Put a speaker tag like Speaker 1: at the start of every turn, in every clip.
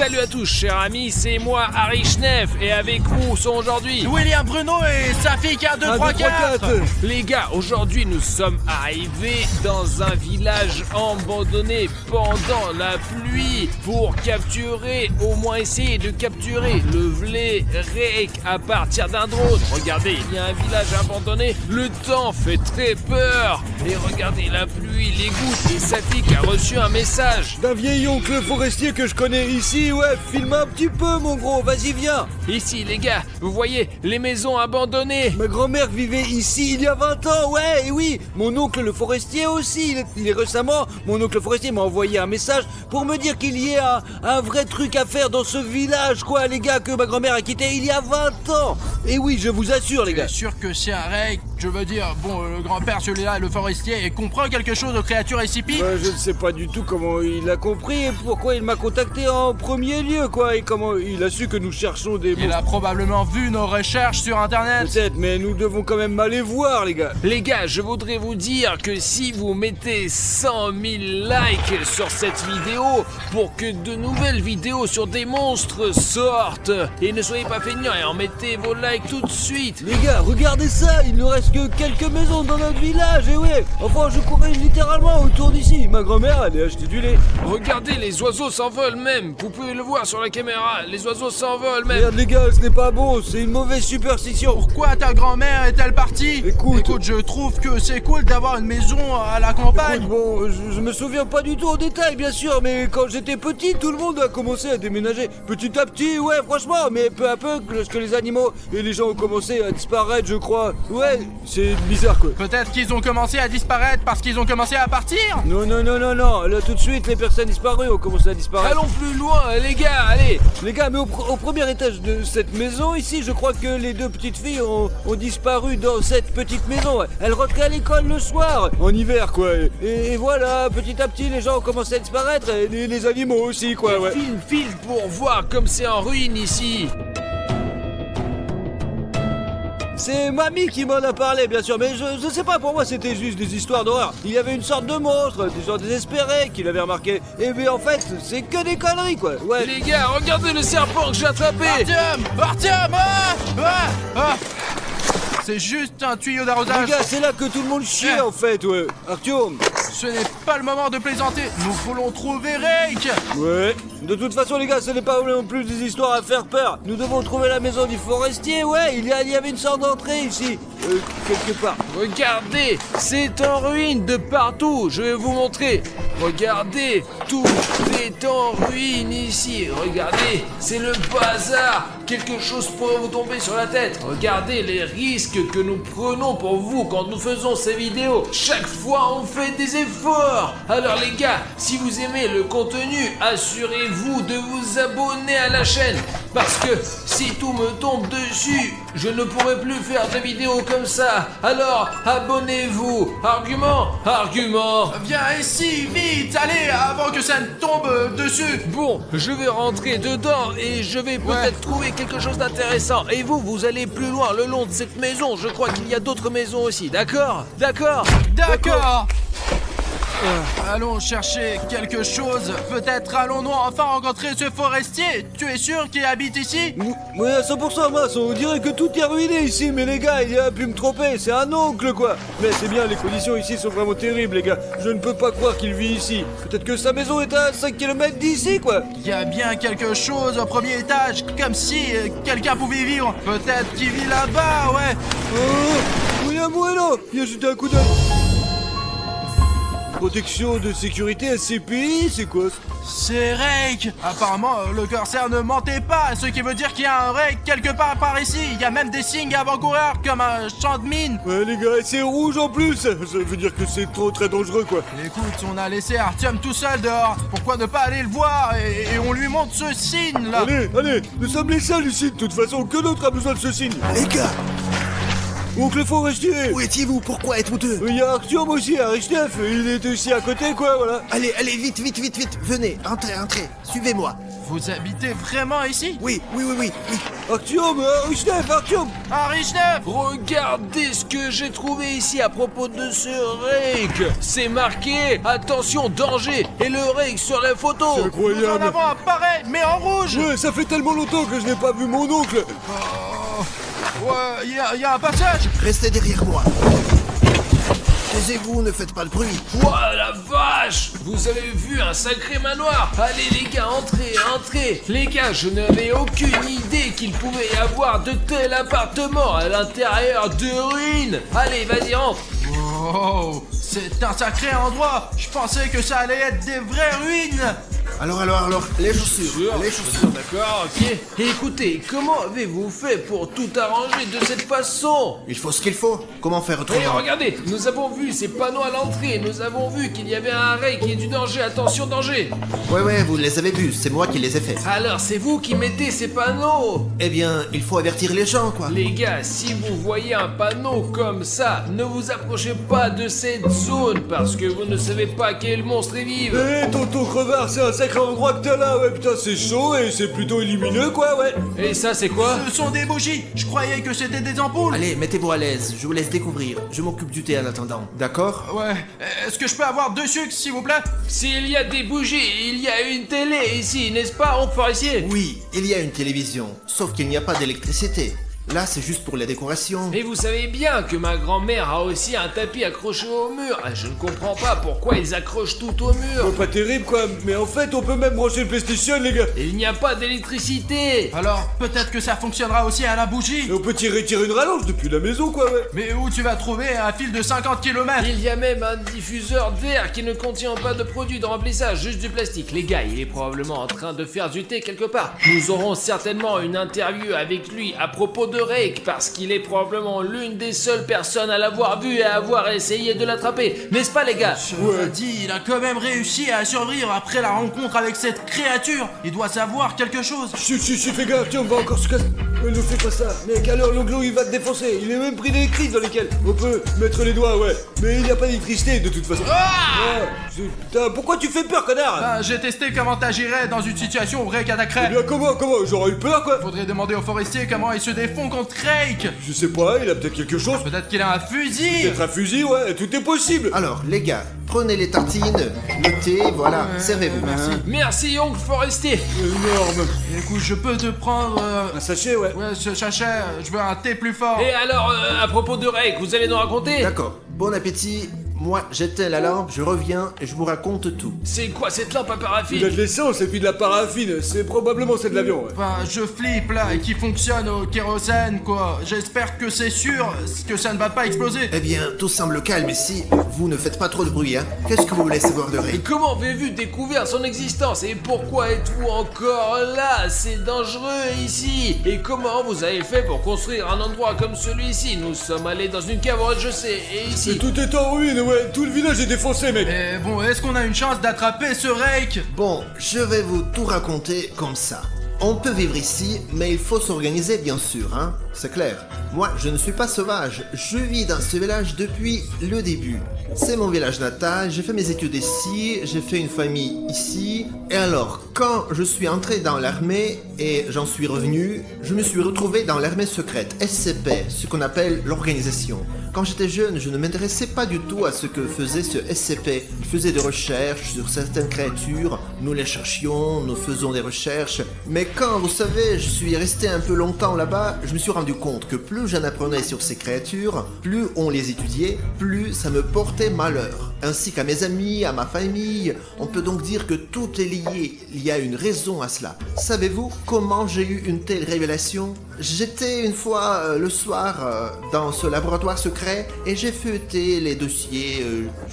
Speaker 1: Salut à tous chers amis, c'est moi Harry Schneff et avec nous sont aujourd'hui
Speaker 2: William Bruno et sa fille qui a 2, 3, 4.
Speaker 1: Les gars, aujourd'hui nous sommes arrivés dans un village abandonné pendant la pluie pour capturer, au moins essayer de capturer le Vlérek à partir d'un drone. Regardez, il y a un village abandonné, le temps fait très peur. Et regardez la pluie, les gouttes et Safik a reçu un message
Speaker 3: d'un vieil oncle forestier que je connais ici, ouais, filme un petit peu mon gros, vas-y viens.
Speaker 1: Ici les gars, vous voyez les maisons abandonnées.
Speaker 3: Ma grand-mère vivait ici il y a 20 ans, ouais, et oui, mon oncle le forestier aussi, il est récemment, mon oncle forestier m'a envoyé un message pour me dire qu'il y a un vrai truc à faire dans ce village, quoi, les gars, que ma grand-mère a quitté il y a 20 ans. Et oui, je vous assure les gars.
Speaker 2: Je suis sûr que c'est un règle, je veux dire, bon, le grand-père, celui-là, le forestier, et comprend quelque chose aux créatures SCP.
Speaker 3: Je ne sais pas du tout comment il a compris et pourquoi il m'a contacté en premier lieu, quoi, et comment il a su que nous cherchons des
Speaker 2: Il a probablement vu nos recherches sur internet.
Speaker 3: Peut-être, mais nous devons quand même aller voir, les gars.
Speaker 1: Les gars, je voudrais vous dire que si vous mettez 100 000 likes sur cette vidéo pour que de nouvelles vidéos sur des monstres sortent, et ne soyez pas feignants et en mettez vos likes tout de suite.
Speaker 3: Les gars, regardez ça, il ne reste que quelques maisons dans notre village, et ouais, enfin je courais littéralement autour d'ici. Ma grand-mère allait acheter du lait.
Speaker 1: Regardez, les oiseaux s'envolent même. Vous pouvez le voir sur la caméra, les oiseaux s'envolent même.
Speaker 3: Regarde les gars, ce n'est pas bon, c'est une mauvaise superstition.
Speaker 2: Pourquoi ta grand-mère est-elle partie?
Speaker 3: Écoute,
Speaker 2: je trouve que c'est cool d'avoir une maison à la campagne.
Speaker 3: Écoute, bon, je me souviens pas du tout en détail, bien sûr, mais quand j'étais petit, tout le monde a commencé à déménager. Petit à petit, ouais, franchement, mais peu à peu, lorsque les animaux et les gens ont commencé à disparaître, je crois. Ouais, c'est bizarre, quoi.
Speaker 2: Peut-être qu'ils ont commencé à disparaître parce qu'ils ont commencé à partir.
Speaker 3: Non, là tout de suite, les personnes disparues ont commencé à disparaître.
Speaker 1: Allons plus loin, les gars, allez.
Speaker 3: Les gars, mais au premier étage de cette maison, ici, je crois que les deux petites filles ont disparu dans cette petite maison. Ouais. Elles rentraient à l'école le soir, en hiver, quoi. Et voilà, petit à petit, les gens ont commencé à disparaître, et les animaux aussi, quoi, ouais.
Speaker 1: File pour voir comme c'est en ruine ici.
Speaker 3: C'est mamie qui m'en a parlé, bien sûr, mais je sais pas, pour moi c'était juste des histoires d'horreur. Il y avait une sorte de monstre, des gens désespérés qui l'avaient remarqué. Et mais en fait, c'est que des conneries, quoi. Ouais.
Speaker 1: Les gars, regardez le serpent que j'ai attrapé.
Speaker 2: Artyom, C'est juste un tuyau d'arrosage.
Speaker 3: Les gars, c'est là que tout le monde chie, en fait, ouais. Artyom.
Speaker 2: Ce n'est pas le moment de plaisanter. Nous voulons trouver Rake.
Speaker 3: Ouais. De toute façon, les gars, ce n'est pas non plus des histoires à faire peur. Nous devons trouver la maison du forestier, ouais. Il y avait une sorte d'entrée ici. Quelque part.
Speaker 1: Regardez, c'est en ruine de partout. Je vais vous montrer. Regardez, tout est en ruine ici. Regardez, c'est le bazar. Quelque chose pourrait vous tomber sur la tête. Regardez les risques que nous prenons pour vous quand nous faisons ces vidéos. Chaque fois, on fait des efforts. Alors les gars, si vous aimez le contenu, assurez-vous de vous abonner à la chaîne. Parce que si tout me tombe dessus, je ne pourrai plus faire de vidéos comme ça. Alors, abonnez-vous. Argument.
Speaker 2: Viens ici, vite, allez, avant que ça ne tombe dessus.
Speaker 1: Bon, je vais rentrer dedans et je vais peut-être trouver quelque chose d'intéressant. Et vous allez plus loin le long de cette maison. Je crois qu'il y a d'autres maisons aussi, d'accord.
Speaker 2: Allons chercher quelque chose. Peut-être allons-nous enfin rencontrer ce forestier. Tu es sûr qu'il habite ici?
Speaker 3: Ouais, à 100%, Mas, on dirait que tout est ruiné ici, mais les gars, il a pu me tromper, c'est un oncle, quoi. Mais c'est bien, les conditions ici sont vraiment terribles, les gars. Je ne peux pas croire qu'il vit ici. Peut-être que sa maison est à 5 km d'ici, quoi.
Speaker 2: Il y a bien quelque chose au premier étage, comme si quelqu'un pouvait y vivre. Peut-être qu'il vit là-bas, ouais.
Speaker 3: Oh, William Bueno, viens jeter un coup d'œil. Protection de sécurité SCPI, c'est quoi ça?
Speaker 2: C'est Rake. Apparemment, le corsaire ne mentait pas, ce qui veut dire qu'il y a un Rake quelque part par ici. Il y a même des signes avant-coureurs, comme un champ de mine.
Speaker 3: Ouais, les gars, c'est rouge en plus. Ça veut dire que c'est très dangereux, quoi.
Speaker 2: Écoute, on a laissé Artyom tout seul dehors. Pourquoi ne pas aller le voir et on lui montre ce signe, là?
Speaker 3: Allez, nous sommes les seuls ici, de toute façon. Que d'autre a besoin de ce signe?
Speaker 4: Les gars,
Speaker 3: Oncle forestier!
Speaker 4: où étiez-vous? Pourquoi êtes-vous deux?
Speaker 3: Il y a Artyom aussi, Harry Schneff, il est aussi à côté, quoi, voilà.
Speaker 4: Allez, vite, venez, entrez, suivez-moi.
Speaker 2: Vous habitez vraiment ici?
Speaker 4: Oui.
Speaker 3: Artyom, Richnev, Artyom.
Speaker 2: Richnev!
Speaker 1: Regardez ce que j'ai trouvé ici à propos de ce rake. C'est marqué attention danger et le rake sur la photo.
Speaker 3: C'est
Speaker 2: Nous en
Speaker 3: incroyable.
Speaker 2: avons un pareil, mais en rouge!
Speaker 3: Ouais, ça fait tellement longtemps que je n'ai pas vu mon oncle.
Speaker 2: Ouais, y a un passage!
Speaker 4: Restez derrière moi. Taisez-vous, ne faites pas de bruit.
Speaker 1: Ouah la vache! Vous avez vu un sacré manoir? Allez les gars, entrez, entrez! Les gars, je n'avais aucune idée qu'il pouvait y avoir de tels appartements à l'intérieur de ruines! Allez, vas-y, entre!
Speaker 2: Oh, c'est un sacré endroit! Je pensais que ça allait être des vraies ruines!
Speaker 4: Alors, les chaussures. Les chaussures.
Speaker 1: D'accord, ok. Et écoutez, comment avez-vous fait pour tout arranger de cette façon?
Speaker 4: Il faut ce qu'il faut. Comment faire
Speaker 1: Et
Speaker 4: autrement?
Speaker 1: regardez, nous avons vu ces panneaux à l'entrée, nous avons vu qu'il y avait un rake et du danger, attention danger!
Speaker 4: Ouais, vous les avez vus, c'est moi qui les ai faits.
Speaker 1: Alors c'est vous qui mettez ces panneaux!
Speaker 4: Eh bien, il faut avertir les gens, quoi.
Speaker 1: Les gars, si vous voyez un panneau comme ça, ne vous approchez pas de cette zone parce que vous ne savez pas quel monstre y vive.
Speaker 3: Eh, tonton crevard, c'est un sacré endroit que t'as là, ouais, putain, c'est chaud et c'est plutôt lumineux, quoi, ouais.
Speaker 1: Et ça, c'est quoi?
Speaker 2: Ce sont des bougies! Je croyais que c'était des ampoules!
Speaker 4: Allez, mettez-vous à l'aise, je vous laisse découvrir. Je m'occupe du thé en attendant, d'accord?
Speaker 2: Ouais, est-ce que je peux avoir 2 sucres, s'il vous plaît?
Speaker 1: S'il y a des bougies, il y a une télé ici, n'est-ce pas, oncle forestier?
Speaker 4: Oui, il y a une télévision, sauf qu'il n'y a pas d'électricité. Là, c'est juste pour la décoration.
Speaker 1: Et vous savez bien que ma grand-mère a aussi un tapis accroché au mur. Ah, je ne comprends pas pourquoi ils accrochent tout au mur.
Speaker 3: Pas terrible, quoi, mais en fait, on peut même brancher le PlayStation, les gars.
Speaker 1: Il n'y a pas d'électricité.
Speaker 2: Alors, peut-être que ça fonctionnera aussi à la bougie!
Speaker 3: Et on peut tirer une rallonge depuis la maison, quoi, ouais.
Speaker 2: Mais où tu vas trouver un fil de 50 km?
Speaker 1: Il y a même un diffuseur d'air qui ne contient pas de produit de remplissage, juste du plastique. Les gars, il est probablement en train de faire du thé quelque part. Nous aurons certainement une interview avec lui à propos de Rake, parce qu'il est probablement l'une des seules personnes à l'avoir vu et à avoir essayé de l'attraper. N'est-ce pas, les gars?
Speaker 2: Je dis, il a quand même réussi à survivre après la rencontre avec cette créature. Il doit savoir quelque chose.
Speaker 3: Chut, fais gaffe, tiens, on va encore se casser. Ne fais pas ça, mec, alors l'onglo il va te défoncer. Il est même pris des crises dans lesquelles on peut mettre les doigts, ouais. Mais il n'y a pas d'électricité de toute façon. Putain, pourquoi tu fais peur, connard?
Speaker 2: Ben, j'ai testé comment t'agirais dans une situation où Rake
Speaker 3: Eh
Speaker 2: attaquerait.
Speaker 3: bien, comment? J'aurais eu peur, quoi.
Speaker 2: Faudrait demander au forestier comment il se défend contre Rake.
Speaker 3: Je sais pas, il a peut-être quelque chose.
Speaker 2: Peut-être qu'il a un fusil.
Speaker 3: Peut-être un fusil, ouais, tout est possible.
Speaker 4: Alors, les gars, prenez les tartines, le thé, voilà, servez-vous.
Speaker 1: Merci, oncle forestier.
Speaker 3: Énorme.
Speaker 2: Écoute, je peux te prendre...
Speaker 3: Un sachet, ouais.
Speaker 2: Ouais, ce sachet, je veux un thé plus fort.
Speaker 1: Et alors, à propos de Rake, vous allez nous raconter?
Speaker 4: D'accord, bon appétit. Moi, j'éteins la lampe, je reviens et je vous raconte tout.
Speaker 1: C'est quoi cette lampe à
Speaker 3: Il a
Speaker 1: paraffine?
Speaker 3: de l'essence et puis de la paraffine. C'est probablement c'est de l'avion, ouais.
Speaker 2: Enfin, je flippe là, et qui fonctionne au kérosène, quoi. J'espère que c'est sûr que ça ne va pas exploser.
Speaker 4: Eh bien, tout semble calme ici. Vous ne faites pas trop de bruit, hein. Qu'est-ce que vous voulez savoir de
Speaker 1: Et
Speaker 4: Rake?
Speaker 1: comment avez-vous découvert son existence? Et pourquoi êtes-vous encore là? C'est dangereux ici. Et comment vous avez fait pour construire un endroit comme celui-ci? Nous sommes allés dans une cave au rez-de-chaussée. Et
Speaker 3: Et
Speaker 1: ici...
Speaker 3: tout est en ruine, ouais. Tout le village est défoncé, mec.
Speaker 2: Mais bon, est-ce qu'on a une chance d'attraper ce Rake?
Speaker 4: Bon, je vais vous tout raconter comme ça. On peut vivre ici, mais il faut s'organiser bien sûr, hein. C'est clair. Moi, je ne suis pas sauvage. Je vis dans ce village depuis le début. C'est mon village natal, j'ai fait mes études ici, j'ai fait une famille ici. Et alors, quand je suis entré dans l'armée et j'en suis revenu, je me suis retrouvé dans l'armée secrète, SCP, ce qu'on appelle l'organisation. Quand j'étais jeune, je ne m'intéressais pas du tout à ce que faisait ce SCP. Il faisait des recherches sur certaines créatures, nous les cherchions, nous faisons des recherches. Mais quand, vous savez, je suis resté un peu longtemps là-bas, je me suis rendu compte que plus j'en apprenais sur ces créatures, plus on les étudiait, plus ça me portait malheur. Ainsi qu'à mes amis, à ma famille, on peut donc dire que tout est lié, il y a une raison à cela. Savez-vous comment j'ai eu une telle révélation? J'étais une fois le soir dans ce laboratoire secret et j'ai feuilleté les dossiers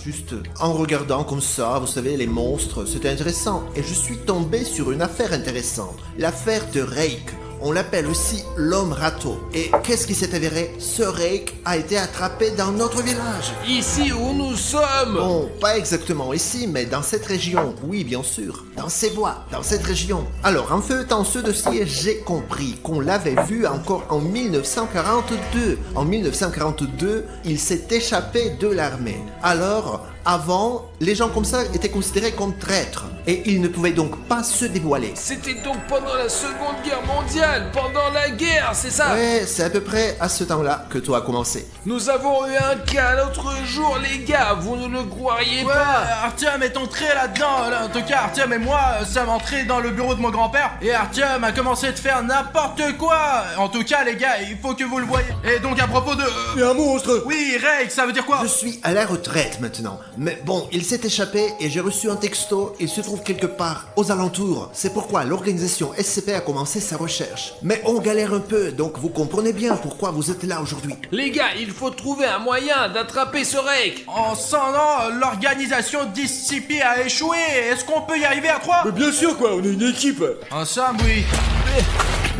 Speaker 4: juste en regardant comme ça, vous savez, les monstres, c'était intéressant. Et je suis tombé sur une affaire intéressante, l'affaire de Rake. On l'appelle aussi l'homme râteau. Et qu'est-ce qui s'est avéré? Ce Rake a été attrapé dans notre village.
Speaker 1: Ici où nous sommes.
Speaker 4: Bon, pas exactement ici, mais dans cette région. Oui, bien sûr. Dans ces bois, dans cette région. Alors, en feuilletant ce dossier, j'ai compris qu'on l'avait vu encore en 1942. En 1942, il s'est échappé de l'armée. Alors, Avant, les gens comme ça étaient considérés comme traîtres et ils ne pouvaient donc pas se dévoiler.
Speaker 1: C'était donc pendant la Seconde Guerre mondiale, pendant la guerre, c'est ça?
Speaker 4: Ouais, c'est à peu près à ce temps-là que tout a commencé.
Speaker 1: Nous avons eu un cas l'autre jour, les gars, vous ne le croiriez
Speaker 2: Ouais,
Speaker 1: pas.
Speaker 2: Artyom est entré là-dedans. En tout cas, Artyom et moi sommes entrés dans le bureau de mon grand-père et Artyom a commencé de faire n'importe quoi. En tout cas, les gars, il faut que vous le voyez. Et donc, à propos de...
Speaker 3: Il y a un monstre.
Speaker 2: Oui, Rake, ça veut dire quoi?
Speaker 4: Je suis à la retraite maintenant. Mais bon, il s'est échappé et j'ai reçu un texto. Il se trouve quelque part aux alentours. C'est pourquoi l'organisation SCP a commencé sa recherche. Mais on galère un peu, donc vous comprenez bien pourquoi vous êtes là aujourd'hui.
Speaker 1: Les gars, il faut trouver un moyen d'attraper ce Rake.
Speaker 2: En 100 ans, l'organisation d'SCP a échoué. Est-ce qu'on peut y arriver à 3?
Speaker 3: Mais bien sûr quoi, on est une équipe.
Speaker 2: En somme, oui.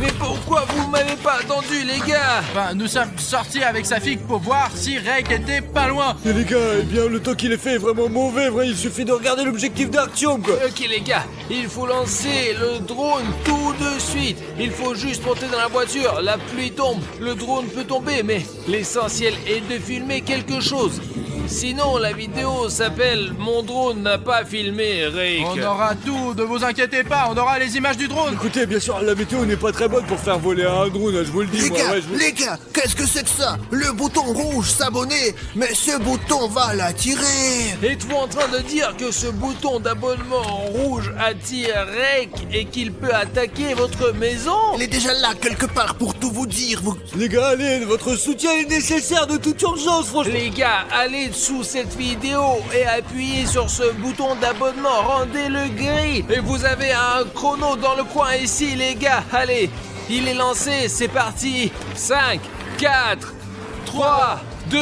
Speaker 1: Mais pourquoi vous m'avez pas attendu, les gars?
Speaker 2: Enfin, nous sommes sortis avec sa fille pour voir si Rake était pas loin.
Speaker 3: Et les gars, eh bien le temps qu'il est fait est vraiment mauvais, vrai, il suffit de regarder l'objectif d'Artyom quoi.
Speaker 1: Ok les gars, il faut lancer le drone tout de suite. Il faut juste monter dans la voiture, la pluie tombe, le drone peut tomber, mais l'essentiel est de filmer quelque chose. Sinon la vidéo s'appelle « Mon drone n'a pas filmé, Rake ».
Speaker 2: On aura tout, ne vous inquiétez pas, on aura les images du drone.
Speaker 3: Écoutez, bien sûr, la météo n'est pas très bonne pour faire voler un drone, je vous le dis.
Speaker 4: Les gars, qu'est-ce que c'est que ça? Le bouton rouge, s'abonner. Mais ce bouton va l'attirer.
Speaker 1: Êtes-vous en train de dire que ce bouton d'abonnement rouge attire Rake et qu'il peut attaquer votre maison?
Speaker 4: Il est déjà là quelque part pour tout vous dire.
Speaker 3: Les gars, allez, votre soutien est nécessaire de toute urgence, franchement.
Speaker 1: Les gars, allez sous cette vidéo et appuyez sur ce bouton d'abonnement, rendez-le gris. Et vous avez un chrono dans le coin ici, les gars. Allez, il est lancé, c'est parti. 5, 4, 3, 2,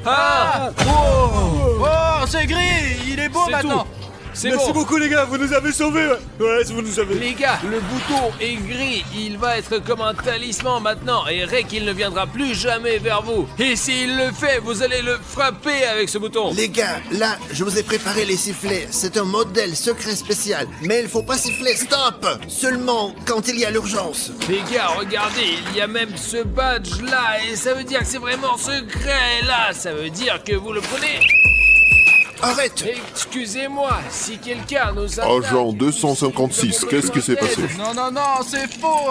Speaker 1: 1.
Speaker 2: Oh, c'est gris, il est beau
Speaker 1: C'est
Speaker 2: maintenant.
Speaker 1: tout. C'est
Speaker 3: Merci
Speaker 1: bon.
Speaker 3: beaucoup les gars, vous nous avez sauvés. Ouais, vous nous avez.
Speaker 1: Les gars, le bouton est gris, il va être comme un talisman maintenant et Rake il ne viendra plus jamais vers vous. Et s'il le fait, vous allez le frapper avec ce bouton.
Speaker 4: Les gars, là, je vous ai préparé les sifflets. C'est un modèle secret spécial. Mais il faut pas siffler, stop. Seulement quand il y a l'urgence.
Speaker 1: Les gars, regardez, il y a même ce badge là et ça veut dire que c'est vraiment secret là. Ça veut dire que vous le prenez.
Speaker 4: Arrête.
Speaker 1: Excusez-moi, si quelqu'un nous attaque...
Speaker 5: Agent 256, qu'est-ce qui s'est passé?
Speaker 2: Non, c'est faux.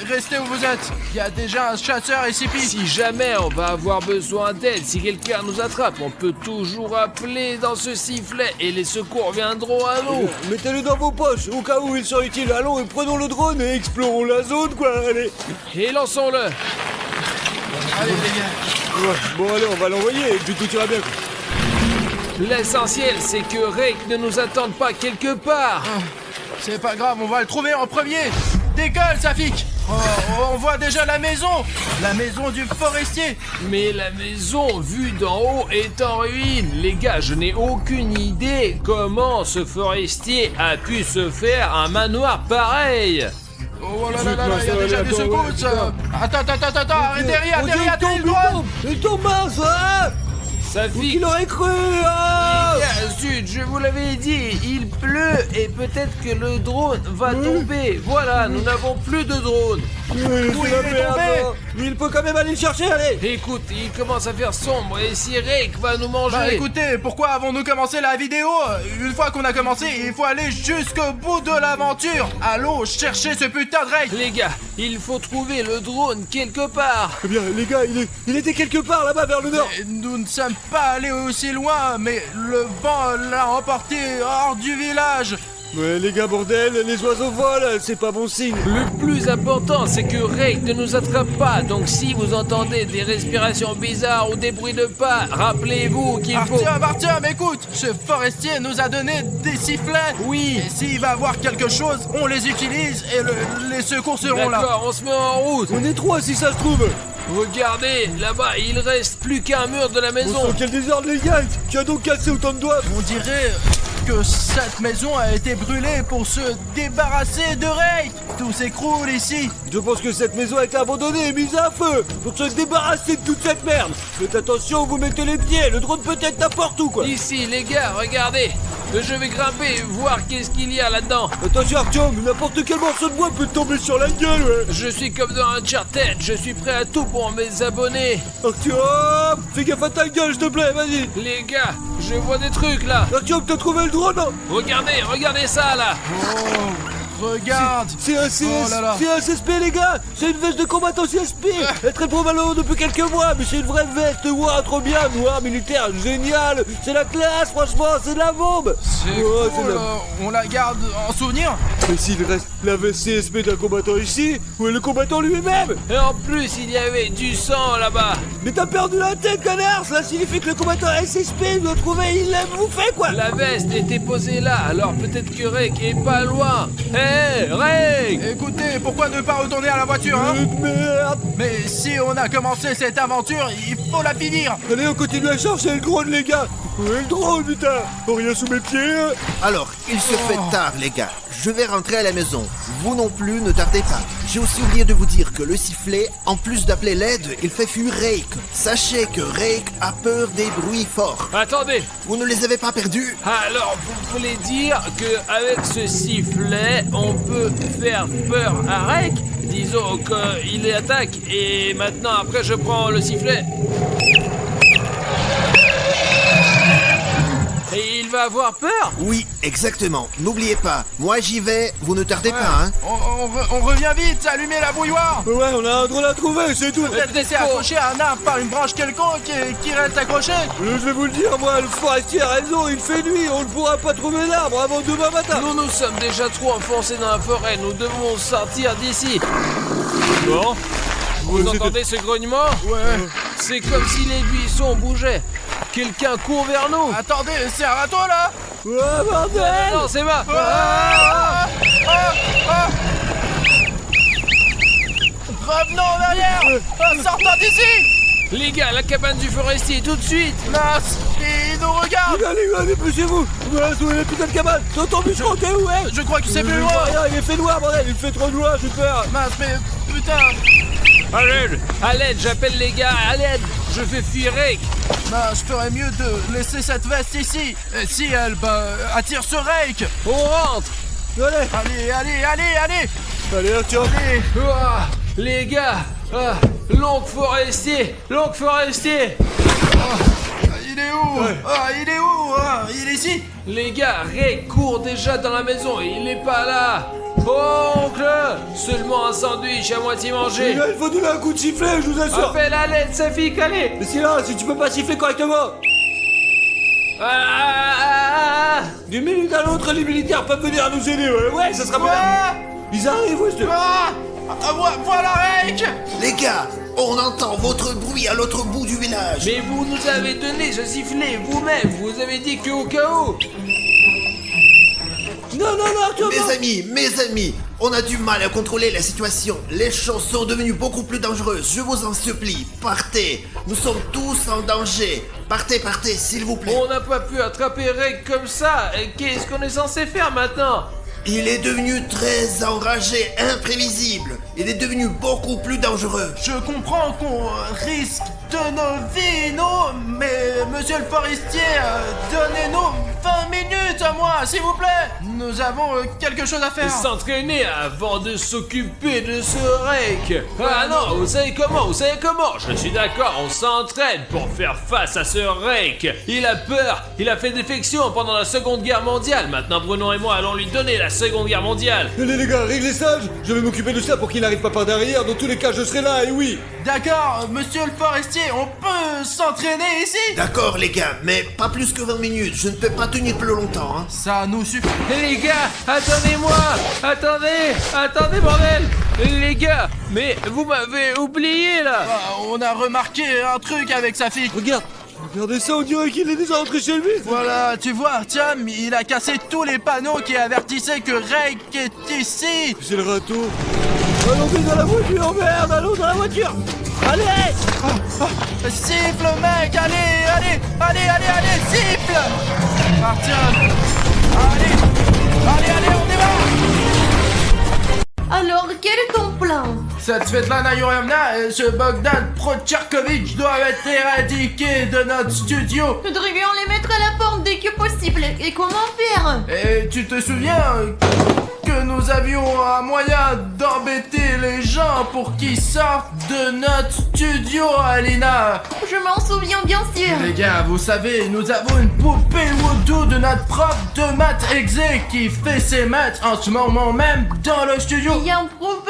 Speaker 2: Restez où vous êtes. Il y a déjà un chasseur SCP.
Speaker 1: Si jamais on va avoir besoin d'aide, si quelqu'un nous attrape, on peut toujours appeler dans ce sifflet et les secours viendront à nous.
Speaker 3: Mettez-le dans vos poches, au cas où il sera utile. Allons et prenons le drone et explorons la zone, quoi, allez.
Speaker 1: Et lançons-le.
Speaker 2: Allez les gars.
Speaker 3: Ouais, bon allez, on va l'envoyer et puis tout ira bien, quoi.
Speaker 1: L'essentiel, c'est que Rake ne nous attende pas quelque part.
Speaker 2: C'est pas grave, on va le trouver en premier. Décolle, Safik. On voit déjà la maison du forestier.
Speaker 1: Mais la maison, vue d'en haut, est en ruine. Les gars, je n'ai aucune idée comment ce forestier a pu se faire un manoir pareil.
Speaker 2: Oh là là, il y a déjà des secousses. Attends, arrête derrière, le drone.
Speaker 3: Il tombe mince, ah.
Speaker 1: Safik,
Speaker 3: Il aurait cru, ah.
Speaker 1: zut, je vous l'avais dit, il pleut et peut-être que le drone va tomber. Voilà, nous n'avons plus de drone.
Speaker 3: Oui,
Speaker 2: il est tombé.
Speaker 3: Mais il peut quand même aller le chercher, allez.
Speaker 1: Écoute, il commence à faire sombre et si Rake va nous manger...
Speaker 2: Bah écoutez, pourquoi avons-nous commencé la vidéo? Une fois qu'on a commencé, il faut aller jusqu'au bout de l'aventure. Allons chercher ce putain de Rake.
Speaker 1: Les gars, il faut trouver le drone quelque part.
Speaker 3: Eh bien, les gars, il était quelque part là-bas vers le nord.
Speaker 2: Et nous ne sommes pas allés aussi loin, mais le vent l'a emporté hors du village.
Speaker 3: Ouais, les gars, bordel, les oiseaux volent, c'est pas bon signe.
Speaker 1: Le plus important, c'est que Rake ne nous attrape pas. Donc si vous entendez des respirations bizarres ou des bruits de pas, rappelez-vous qu'il faut...
Speaker 2: Artyom, écoute, ce forestier nous a donné des sifflets.
Speaker 1: Oui.
Speaker 2: Et s'il va voir quelque chose, on les utilise et les secours seront là.
Speaker 1: D'accord, on se met en route.
Speaker 3: On est trois si ça se trouve.
Speaker 1: Regardez, là-bas, il reste plus qu'un mur de la maison.
Speaker 3: Oh, quel désordre, les gars. Qui a donc cassé autant de doigts?
Speaker 2: On dirait que cette maison a été brûlée pour se débarrasser de Rake. Tout s'écroule ici.
Speaker 3: Je pense que cette maison a été abandonnée et mise à feu pour se débarrasser de toute cette merde. Faites attention où vous mettez les pieds, le drone peut être n'importe où, quoi.
Speaker 1: Ici, les gars, regardez. Je vais grimper, voir qu'est-ce qu'il y a là-dedans.
Speaker 3: Attention Artyom, n'importe quel morceau de bois peut te tomber sur la gueule, ouais.
Speaker 1: Je suis comme dans Uncharted, je suis prêt à tout pour mes abonnés.
Speaker 3: Artyom, fais gaffe à ta gueule, s'il te plaît, vas-y.
Speaker 1: Les gars, je vois des trucs là.
Speaker 3: Artyom, t'as trouvé le drone, non?
Speaker 1: Regardez ça là.
Speaker 2: Regarde.
Speaker 3: C'est un
Speaker 2: Oh là là.
Speaker 3: C'est un CSP, les gars. C'est une veste de combattant CSP. Elle est très probablement depuis quelques mois, mais c'est une vraie veste. Ouah, trop bien, noir, militaire, génial. C'est la classe, franchement, c'est de la bombe.
Speaker 2: C'est
Speaker 3: Ouais,
Speaker 2: cool, on la garde en souvenir.
Speaker 3: Mais s'il reste la veste CSP d'un combattant ici, où est le combattant lui-même?
Speaker 1: Et en plus, il y avait du sang là-bas.
Speaker 3: Mais t'as perdu la tête, connard. Cela signifie que le combattant SSP doit trouver, il l'a bouffé, quoi.
Speaker 1: La veste était posée là, alors peut-être que Rake est pas loin. Hé, Rake!
Speaker 2: Écoutez, pourquoi ne pas retourner à la voiture, hein?
Speaker 3: Merde.
Speaker 2: Mais si on a commencé cette aventure, il faut la finir.
Speaker 3: Allez, on continue à chercher le drone, les gars. Où est le drone, putain? Oh, rien sous mes pieds.
Speaker 4: Alors, il se fait tard, les gars. Je vais rentrer à la maison. Vous non plus, ne tardez pas. J'ai aussi oublié de vous dire que le sifflet, en plus d'appeler l'aide, il fait fuir Rake. Sachez que Rake a peur des bruits forts.
Speaker 1: Attendez,
Speaker 4: Vous ne les avez pas perdus?
Speaker 1: alors vous voulez dire qu'avec ce sifflet, on peut faire peur à Rake? Disons qu'il attaque et maintenant après je prends le sifflet. Et il va avoir peur?
Speaker 4: Oui, exactement. N'oubliez pas, moi j'y vais, vous ne tardez pas, hein.
Speaker 2: On revient vite, allumez la bouilloire.
Speaker 3: Ouais, on a un drone à trouver, c'est tout.
Speaker 2: Peut-être laisser accrocher à un arbre par une branche quelconque qui reste accroché.
Speaker 3: Je vais vous le dire, moi, le forestier a raison, il fait nuit, on ne pourra pas trouver l'arbre avant demain matin.
Speaker 1: Nous sommes déjà trop enfoncés dans la forêt, nous devons sortir d'ici. Bon, vous entendez ce grognement?
Speaker 2: Ouais.
Speaker 1: C'est comme si les buissons bougeaient. Quelqu'un court vers nous.
Speaker 2: Attendez, c'est un râteau là.
Speaker 3: Ouais, bordel.
Speaker 1: Non, c'est moi.
Speaker 2: Revenons en arrière. Sortons d'ici.
Speaker 1: Les gars, la cabane du forestier, tout de suite.
Speaker 2: Mince, il nous regarde.
Speaker 3: Allez, dépêchez-vous. Ouais, où est la putain de cabane? T'entends, bûcheron, t'es où, hein?
Speaker 2: Je crois que c'est plus
Speaker 3: Je
Speaker 2: loin.
Speaker 3: vois rien, il fait noir, bordel, il fait trop noir, j'ai peur.
Speaker 2: Mince, mais putain.
Speaker 1: À l'aide, j'appelle les gars, à l'aide. Je fais fuir Rake.
Speaker 2: Je ferais mieux de laisser cette veste ici. Et si elle attire ce Rake.
Speaker 1: On rentre.
Speaker 2: Allez.
Speaker 3: Allez, Artyom.
Speaker 2: Allez.
Speaker 1: Ouah, les gars, l'oncle forestier.
Speaker 2: Il est où? Il est où? Il est ici.
Speaker 1: Les gars, Rake court déjà dans la maison et il est pas là. Oncle, seulement un sandwich à moitié mangé.
Speaker 3: Il faut donner un coup de sifflet, je vous assure.
Speaker 1: Appelle à l'aide, Safik, allez.
Speaker 3: Mais sinon, si tu peux pas siffler correctement. D'une minute à l'autre, les militaires peuvent venir nous aider, ouais, ça sera bien. Ils arrivent, ouais,
Speaker 2: Voilà Rake.
Speaker 4: Les gars, on entend votre bruit à l'autre bout du village.
Speaker 1: Mais vous nous avez donné ce sifflet vous-même. Vous avez dit que au cas où.
Speaker 3: Non, Artyom, non.
Speaker 4: Mes amis, on a du mal à contrôler la situation. Les choses sont devenues beaucoup plus dangereuses. Je vous en supplie, partez. Nous sommes tous en danger. Partez, s'il vous plaît.
Speaker 1: On n'a pas pu attraper Rake comme ça. Et qu'est-ce qu'on est censé faire maintenant?
Speaker 4: Il est devenu très enragé, imprévisible. Il est devenu beaucoup plus dangereux.
Speaker 2: Je comprends qu'on risque de nos vies, non? Mais monsieur le forestier, donnez-nous 20 minutes à moi, s'il vous plaît. Nous avons quelque chose à faire.
Speaker 1: S'entraîner avant de s'occuper de ce Rake. Ah non, vous savez comment? Je suis d'accord, on s'entraîne pour faire face à ce Rake. Il a peur, il a fait défection pendant la Seconde Guerre mondiale. Maintenant Bruno et moi allons lui donner la Seconde Guerre mondiale.
Speaker 3: Allez les gars, réglez ça, je vais m'occuper de ça pour qu'il n'arrive pas par derrière. Dans tous les cas, je serai là, et oui.
Speaker 2: D'accord, monsieur le forestier, on peut s'entraîner ici?
Speaker 4: D'accord les gars, mais pas plus que 20 minutes. Je ne peux pas tenir plus longtemps, hein.
Speaker 2: Ça nous suffit.
Speaker 1: Les gars, attendez-moi. Attendez bordel. Les gars, mais vous m'avez oublié là.
Speaker 2: On a remarqué un truc avec sa fille.
Speaker 3: Regardez ça, on dirait qu'il est déjà rentré chez lui.
Speaker 2: Voilà, tu vois, Artyom, il a cassé tous les panneaux qui avertissaient que Rake est ici.
Speaker 3: C'est le râteau. Allons vite dans la voiture, merde, allons dans la voiture. Allez.
Speaker 2: Siffle mec, allez, siffle. Artyom, allez, on démarre.
Speaker 6: Alors, quel est ton plan?
Speaker 2: Cette Svetlana Yurevna et ce Bogdan Procherkovitch doivent être éradiqués de notre studio.
Speaker 6: Nous devrions les mettre à la porte dès que possible. Et comment faire?
Speaker 2: Et tu te souviens que nous avions un moyen d'embêter les gens pour qu'ils sortent de notre studio, Alina?
Speaker 6: Je m'en souviens bien sûr.
Speaker 2: Les gars, vous savez, nous avons une poupée Voodoo de notre prof de maths exé qui fait ses maths en ce moment même dans le studio.
Speaker 6: Il y a un problème.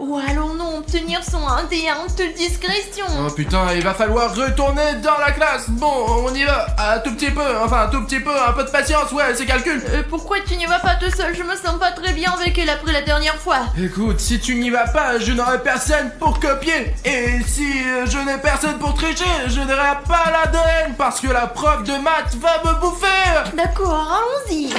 Speaker 6: Où allons-nous obtenir son indé en toute discrétion?
Speaker 2: Oh putain, il va falloir retourner dans la classe. Bon, on y va, un tout petit peu, enfin un tout petit peu, un peu de patience, ouais, c'est calcul.
Speaker 6: Pourquoi tu n'y vas pas tout seul? Je me sens pas très bien avec elle après la dernière fois.
Speaker 2: Écoute, si tu n'y vas pas, je n'aurai personne pour copier. Et si je n'ai personne pour tricher, je n'aurai pas l'ADN parce que la prof de maths va me bouffer.
Speaker 6: D'accord, allons-y.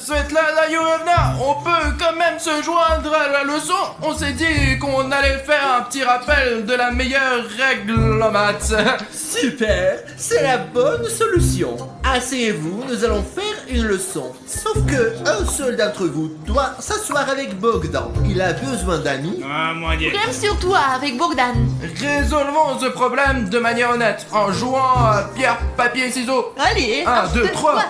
Speaker 2: Svetlana Yurevna, on peut quand même se joindre à la leçon. On s'est dit qu'on allait faire un petit rappel de la meilleure règle en maths.
Speaker 7: Super, c'est la bonne solution. Asseyez-vous, nous allons faire une leçon. Sauf que un seul d'entre vous doit s'asseoir avec Bogdan. Il a besoin d'amis.
Speaker 6: Problème sur toi avec Bogdan.
Speaker 2: Résolvons ce problème de manière honnête en jouant à pierre, papier, ciseaux.
Speaker 6: Allez.
Speaker 2: 1, 2, 3.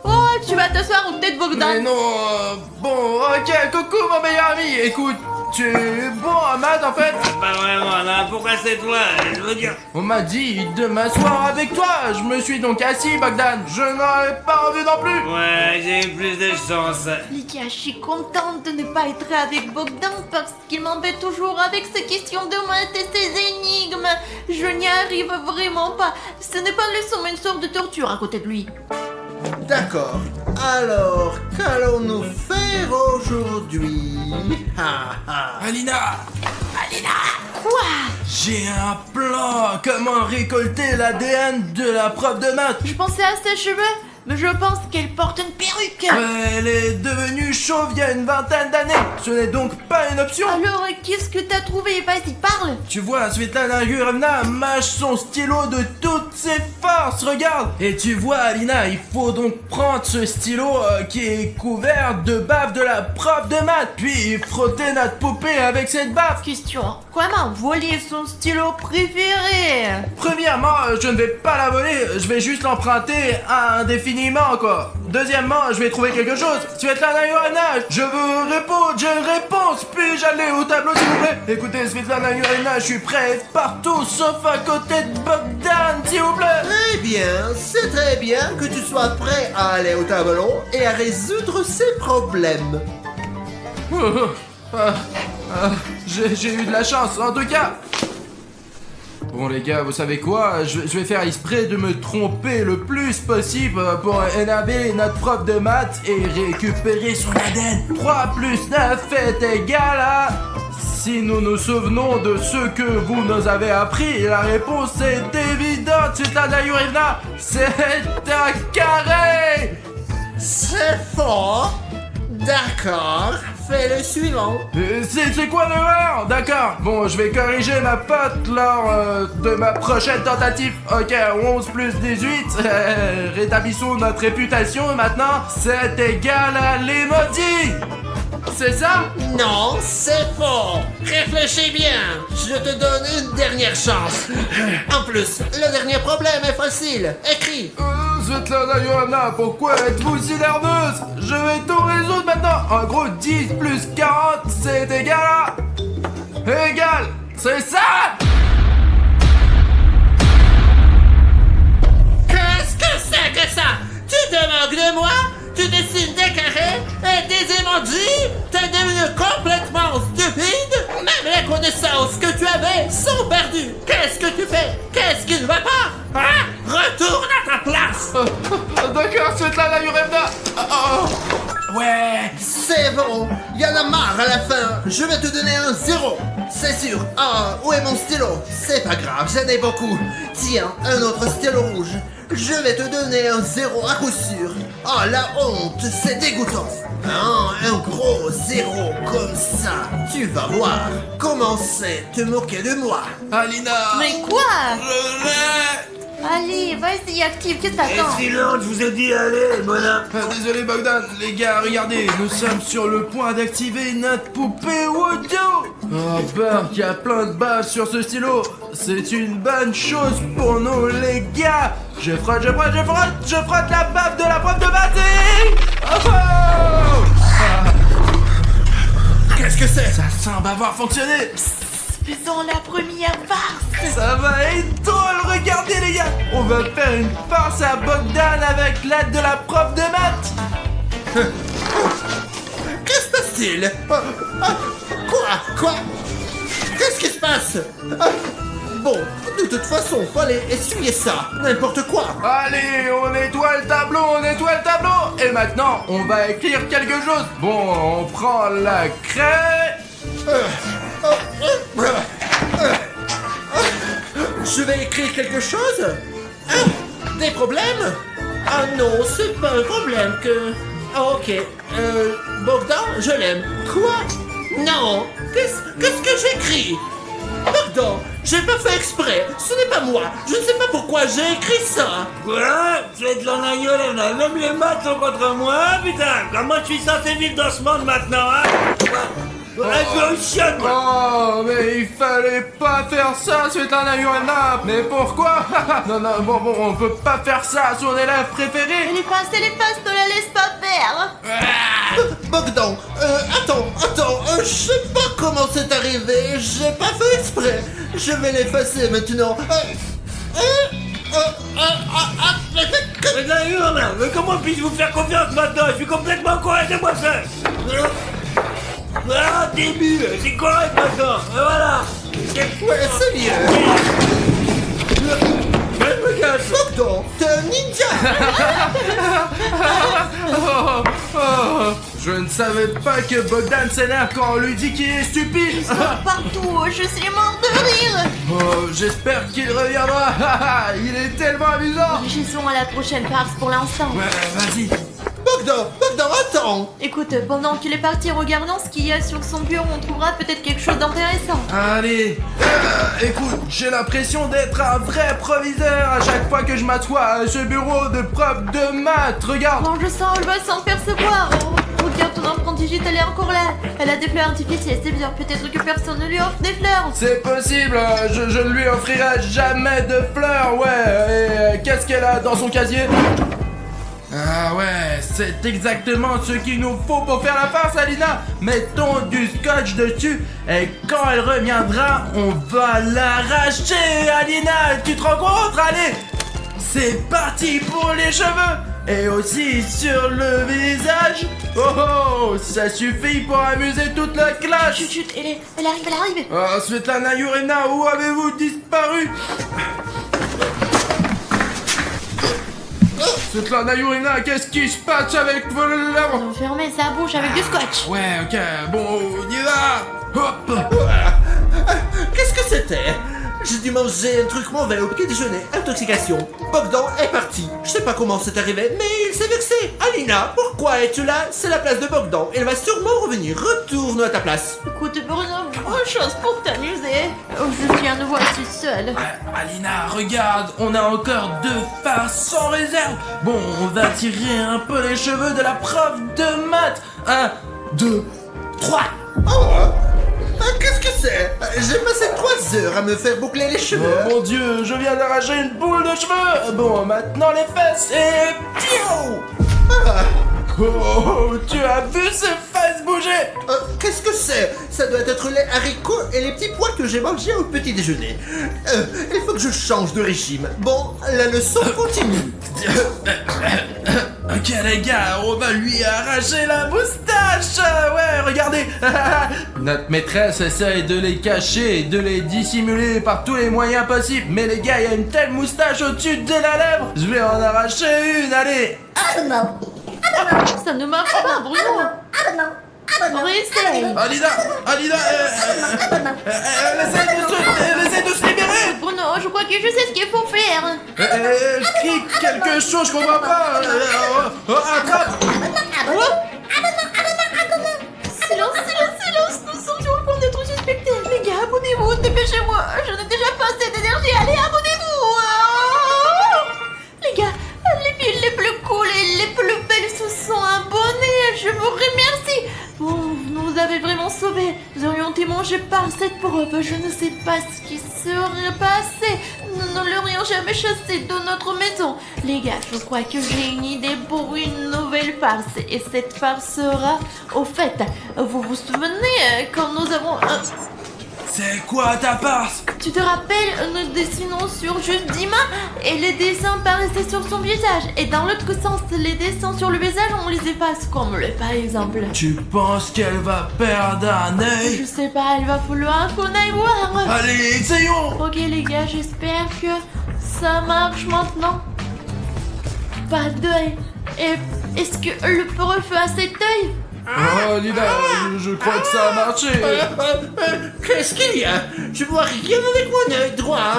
Speaker 6: Oh, tu vas t'asseoir ou peut-être
Speaker 2: Mais
Speaker 6: Bogdan?
Speaker 2: non, bon, ok, coucou mon meilleur ami. Écoute, tu es bon en maths en fait.
Speaker 8: Pas vraiment, non, pourquoi c'est toi? Je veux dire...
Speaker 2: On m'a dit de m'asseoir avec toi. Je me suis donc assis, Bogdan. Je n'aurais pas envie non plus.
Speaker 8: Ouais, j'ai eu plus de chance.
Speaker 6: Lydia, je suis contente de ne pas être avec Bogdan parce qu'il m'embête toujours avec ses questions de maths et ses énigmes. Je n'y arrive vraiment pas. Ce n'est pas une leçon, mais une sorte de torture à côté de lui.
Speaker 7: D'accord. Alors, qu'allons-nous faire aujourd'hui?
Speaker 2: Alina,
Speaker 6: Quoi?
Speaker 2: j'ai un plan. Comment récolter l'ADN de la prof de maths?
Speaker 6: Je pensais à ses cheveux, mais je pense qu'elle porte une perruque.
Speaker 2: Elle est devenue chauve il y a une vingtaine d'années. Ce n'est donc pas une option.
Speaker 6: Alors, qu'est-ce que t'as trouvé? Vas-y, parle.
Speaker 2: Tu vois, Svetlana Yurevna mâche son stylo de toutes ses forces, regarde. Et tu vois, Alina, il faut donc prendre ce stylo qui est couvert de bave de la prof de maths, puis frotter notre poupée avec cette bave.
Speaker 6: Question. Comment voler son stylo préféré?
Speaker 2: Premièrement, je ne vais pas la voler, je vais juste l'emprunter indéfiniment, quoi. Deuxièmement, je vais trouver quelque chose. Svetlana Yurevna, je veux répondre, j'ai une réponse. Puis-je aller au tableau, s'il vous plaît? Écoutez, Svetlana Yurevna, je suis prêt partout, sauf à côté de Bogdan, s'il vous plaît.
Speaker 7: Très bien, c'est très bien que tu sois prêt à aller au tableau et à résoudre ces problèmes.
Speaker 2: J'ai eu de la chance, en tout cas. Bon les gars, vous savez quoi? Je vais faire exprès de me tromper le plus possible pour énerver notre prof de maths et récupérer son ADN. 3 plus 9 est égal à... Si nous nous souvenons de ce que vous nous avez appris, la réponse est évidente, c'est la Yurevna. C'est un carré.
Speaker 7: C'est fort. D'accord, fais le suivant.
Speaker 2: C'est quoi l'erreur? D'accord. Bon, je vais corriger ma pote lors de ma prochaine tentative. Ok, 11 plus 18. Rétablissons notre réputation maintenant. C'est égal à l'emoji. C'est ça?
Speaker 7: Non, c'est faux. Réfléchis bien. Je te donne une dernière chance. En plus, le dernier problème est facile. Écris.
Speaker 2: Svetlana Yurevna, pourquoi êtes-vous si nerveuse? Je vais tout résoudre maintenant. En gros, 10 plus 40, c'est égal à... Égal. C'est ça?
Speaker 7: Qu'est-ce que c'est que ça? Tu te moques de moi? Tu dessines des carrés et des emojis? T'es devenu complètement stupide? Même les connaissances que tu avais sont perdues. Qu'est-ce que tu fais? Qu'est-ce qui ne va pas? Hein? Retourne à ta place.
Speaker 2: D'accord, Svetlana Yurevna. Ouais.
Speaker 7: C'est bon, y en a marre à la fin. Je vais te donner un 0. C'est sûr. Ah, où est mon stylo? C'est pas grave, j'en ai beaucoup. Tiens, un autre stylo rouge. Je vais te donner un 0 à coup sûr. Oh, la honte, c'est dégoûtant. Un gros 0 comme ça. Tu vas voir. Commencez à te moquer de moi.
Speaker 2: Alina.
Speaker 6: Mais quoi?
Speaker 2: Je l'ai.
Speaker 6: Allez, vas-y, active, qu'est-ce que
Speaker 8: Et
Speaker 6: t'attends?
Speaker 8: silence, je vous ai dit, allez, bonhomme.
Speaker 2: Désolé Bogdan, les gars, regardez, nous sommes sur le point d'activer notre poupée Wodo. Oh Burk, il y a plein de balles sur ce stylo. C'est une bonne chose pour nous les gars. Je frotte la baffe de la prof de maths. Oh,
Speaker 7: Qu'est-ce que c'est?
Speaker 2: ça semble avoir fonctionné.
Speaker 6: Faisons la première farce.
Speaker 2: Ça va être drôle, regardez les gars. On va faire une farce à Bogdan avec l'aide de la prof de maths.
Speaker 7: Que se passe-t-il? Quoi? Qu'est-ce qui se passe? Bon, de toute façon, fallait essuyer ça. N'importe quoi.
Speaker 2: Allez, on nettoie le tableau. Et maintenant, on va écrire quelque chose. Bon, on prend la craie.
Speaker 7: Je vais écrire quelque chose? Des problèmes? Ah non, c'est pas un problème que... Ah ok. Bogdan, je l'aime. Quoi? Non. Qu'est-ce que j'écris? Bogdan, j'ai pas fait exprès. Ce n'est pas moi. Je ne sais pas pourquoi j'ai écrit ça.
Speaker 8: Quoi? Tu es de l'en à gueuler, là. Même les maths sont contre moi, putain. Comment je suis censé vivre dans ce monde maintenant, hein? Un chien, quoi.
Speaker 2: Oh, mais il fallait pas faire ça, Svetlana Yurina. Mais pourquoi? Non, bon, on peut pas faire ça à son élève préféré.
Speaker 6: Elle efface, ne la laisse pas faire.
Speaker 7: Bogdan, attends, je sais pas comment c'est arrivé, j'ai pas fait exprès. Je vais l'effacer maintenant.
Speaker 8: Mais là, mais comment puis-je vous faire confiance maintenant? Je suis complètement correct, c'est moi ça. Ah, début, c'est correct maintenant, et voilà.
Speaker 7: Ouais, c'est bien.
Speaker 8: Je me cache.
Speaker 7: Bogdan, t'es un ninja.
Speaker 2: Je ne savais pas que Bogdan s'énerve quand on lui dit qu'il est stupide.
Speaker 6: Partout, je suis mort de rire.
Speaker 2: Oh, j'espère qu'il reviendra. Il est tellement amusant.
Speaker 6: Réagissons à la prochaine farce pour l'instant.
Speaker 2: Ouais, vas-y.
Speaker 7: Bogdan, attends.
Speaker 6: Écoute, pendant qu'il est parti regardant ce qu'il y a sur son bureau, on trouvera peut-être quelque chose d'intéressant.
Speaker 2: Allez, écoute, j'ai l'impression d'être un vrai proviseur à chaque fois que je m'assois à ce bureau de prof de maths. Regarde.
Speaker 6: Mange ça, on le va sans percevoir. Oh, regarde, ton empreinte digitale est encore là. Elle a des fleurs artificielles, c'est bien. Peut-être que personne ne lui offre des fleurs.
Speaker 2: C'est possible, je ne lui offrirai jamais de fleurs, ouais. Et qu'est-ce qu'elle a dans son casier? Ah ouais, c'est exactement ce qu'il nous faut pour faire la farce, Alina. Mettons du scotch dessus et quand elle reviendra, on va l'arracher, Alina. Tu te rends compte? Allez, c'est parti pour les cheveux et aussi sur le visage. Oh, ça suffit pour amuser toute la classe.
Speaker 6: Chut, elle arrive.
Speaker 2: Oh, Svetlana Yurina, où avez-vous disparu? Svetlana Yurina, qu'est-ce qui se passe avec vos lèvres?
Speaker 6: On va fermer sa bouche avec du scotch.
Speaker 2: Ouais, ok, bon, on y va. Hop.
Speaker 7: Qu'est-ce que c'était? J'ai dû manger un truc mauvais au petit déjeuner. Intoxication. Bogdan est parti. Je sais pas comment c'est arrivé, mais il s'est vexé. Alina, pourquoi es-tu là? C'est la place de Bogdan. Il va sûrement revenir. Retourne à ta place.
Speaker 6: Écoute, Bruno, autre chose pour t'amuser. Oh, je suis à nouveau assis seule.
Speaker 2: Alina, regarde, on a encore 2 farces sans réserve. Bon, on va tirer un peu les cheveux de la prof de maths. 1, 2, 3.
Speaker 7: Qu'est-ce que c'est? J'ai passé 3 heures à me faire boucler les cheveux.
Speaker 2: Oh mon dieu, je viens d'arracher une boule de cheveux. Bon, maintenant les fesses et... Piou. Oh, tu as vu ces fesses bouger?
Speaker 7: Qu'est-ce que c'est? Ça doit être les haricots et les petits pois que j'ai mangés au petit déjeuner. Il faut que je change de régime. Bon, la leçon continue.
Speaker 2: Ok les gars, on va lui arracher la moustache. Ouais, regardez. Notre maîtresse essaye de les cacher et de les dissimuler par tous les moyens possibles. Mais les gars, il y a une telle moustache au-dessus de la lèvre. Je vais en arracher une, allez.
Speaker 6: Ça ne marche pas, Bruno. On réessaye.
Speaker 2: Alina, elle essaie de se libérer.
Speaker 6: Bruno, je crois que je sais ce qu'il faut faire.
Speaker 2: Je crie quelque chose, je comprends pas. Attrape.
Speaker 6: Silence, nous sommes sur le point d'être suspectés. Les gars, abonnez-vous, dépêchez-moi. Je n'ai déjà pas assez d'énergie. Allez, abonnez-vous. avez vraiment sauvé. Nous aurions été mangés par cette prof. Je ne sais pas ce qui serait passé. Nous ne l'aurions jamais chassé de notre maison. Les gars, je crois que j'ai une idée pour une nouvelle farce. Et cette farce sera... Au fait, vous vous souvenez quand nous avons...
Speaker 2: C'est quoi ta farce?
Speaker 6: Tu te rappelles, nous dessinons sur juste Dima et les dessins paraissaient sur son visage. Et dans l'autre sens, les dessins sur le visage, on les efface, comme le par exemple.
Speaker 2: Tu penses qu'elle va perdre un œil?
Speaker 6: Je sais pas, il va falloir qu'on aille voir.
Speaker 2: Allez, essayons!
Speaker 6: Ok les gars, j'espère que ça marche maintenant. Pas d'œil. Et est-ce que le prof a cet œil?
Speaker 2: Oh, Lina, je crois que ça a marché.
Speaker 7: Qu'est-ce qu'il y a? Je vois rien avec mon œil droit.